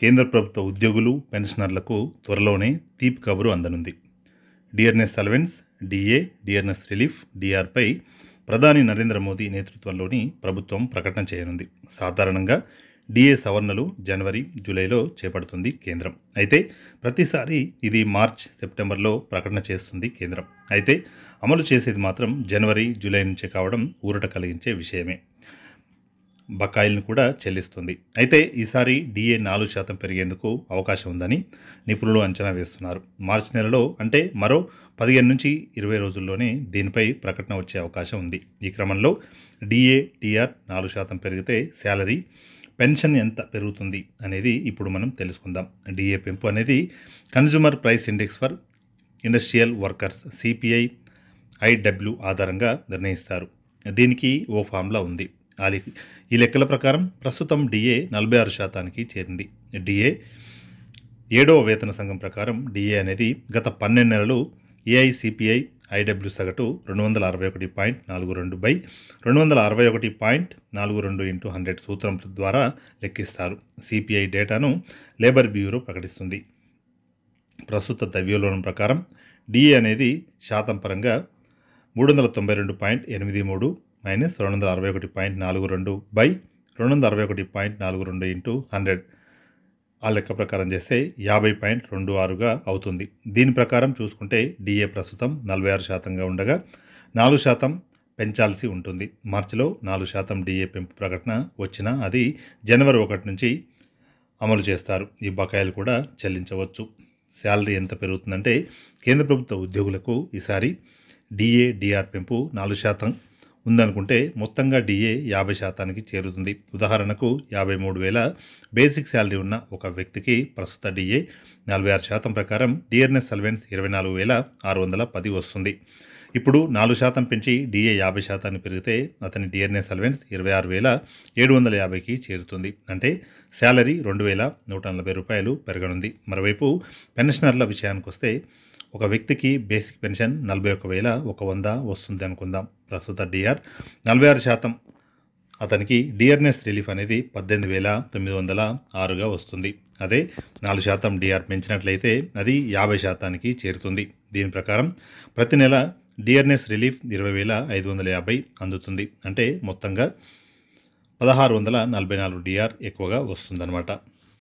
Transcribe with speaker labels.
Speaker 1: కేంద్ర ప్రభుత్వ ఉద్యోగులు, పెన్షనర్లకు త్వరలోనే తీపి కబురు అందనుంది. D R S allowance, DA, D R S relief, డిఆర్పై ప్రధాని నరేంద్ర మోదీ నేతృత్వంలోని ప్రభుత్వం ప్రకటన చేయనుంది. సాధారణంగా డిఏ సవరణలు జనవరి, జూలైలో చేపడుతుంది కేంద్రం. అయితే ప్రతిసారి ఇది మార్చ్, సెప్టెంబర్లో ప్రకటన చేస్తుంది కేంద్రం. అయితే అమలు చేసేది మాత్రం జనవరి, జూలై నుంచే కావడం ఊరట కలిగించే విషయమే. బకాయిలను కూడా చెల్లిస్తుంది. అయితే ఈసారి డిఏ 4% పెరిగేందుకు అవకాశం ఉందని నిపుణులు అంచనా వేస్తున్నారు. మార్చి నెలలో అంటే మరో 15 నుంచి 20 రోజుల్లోనే దీనిపై ప్రకటన వచ్చే అవకాశం ఉంది. ఈ క్రమంలో డిఏ, డిఆర్ 4% పెరిగితే శాలరీ, పెన్షన్ ఎంత పెరుగుతుంది అనేది ఇప్పుడు మనం తెలుసుకుందాం. డిఏ పెంపు అనేది consumer price index for industrial workers CPI IW ఆధారంగా నిర్ణయిస్తారు. దీనికి ఓ ఫార్ములా ఉంది. ఈ లెక్కల ప్రకారం ప్రస్తుతం డిఏ 46%కి చేరింది. డిఏ 7వ వేతన సంఘం ప్రకారం డిఏ అనేది గత 12 నెలలు ఏఐసిపిఐ ఐడబ్ల్యూ సగటు 261.42 బై 261.42 × 100 సూత్రం ద్వారా లెక్కిస్తారు. సిపిఐ డేటాను లేబర్ బ్యూరో ప్రకటిస్తుంది. ప్రస్తుత ద్రవ్యోల్బణం ప్రకారం డిఏ అనేది శాతం పరంగా 392.83 మైనస్ 261.42 బై 261.42 × 100 ఆ లెక్క ప్రకారం చేస్తే 50.26గా అవుతుంది. దీని ప్రకారం చూసుకుంటే డిఏ ప్రస్తుతం 46%గా ఉండగా 4% పెంచాల్సి ఉంటుంది. మార్చిలో 4% డిఏ పెంపు ప్రకటన వచ్చినా అది జనవరి 1 నుంచి అమలు చేస్తారు. ఈ బకాయిలు కూడా చెల్లించవచ్చు. శాలరీ ఎంత పెరుగుతుందంటే కేంద్ర ప్రభుత్వ ఉద్యోగులకు ఈసారి డిఏ, డిఆర్ పెంపు 4% ఉందనుకుంటే మొత్తంగా డిఏ 50%కి చేరుతుంది. ఉదాహరణకు 53,000 బేసిక్ శాలరీ ఉన్న ఒక వ్యక్తికి ప్రస్తుత డిఏ 46% ప్రకారం డిఆర్ఎస్ అలవెన్స్ 24,610 వస్తుంది. ఇప్పుడు 4% పెంచి డిఏ 50% పెరిగితే అతని డిఆర్ఎస్ అలవెన్స్ 26,750కి చేరుతుంది. అంటే శాలరీ 2,140 రూపాయలు పెరగనుంది. మరోవైపు పెన్షనర్ల విషయానికి వస్తే ఒక వ్యక్తికి బేసిక్ పెన్షన్ 41,100 వస్తుంది అనుకుందాం. ప్రస్తుత డిఆర్ 46%, అతనికి డిఆర్ఎస్ రిలీఫ్ అనేది 18,906గా వస్తుంది. అదే 4% డిఆర్ పెంచినట్లయితే అది 50%కి చేరుతుంది. దీని ప్రకారం ప్రతి నెల డిఆర్ఎస్ రిలీఫ్ 20,550 అందుతుంది. అంటే మొత్తంగా 1,644 డిఆర్ ఎక్కువగా వస్తుందన్నమాట.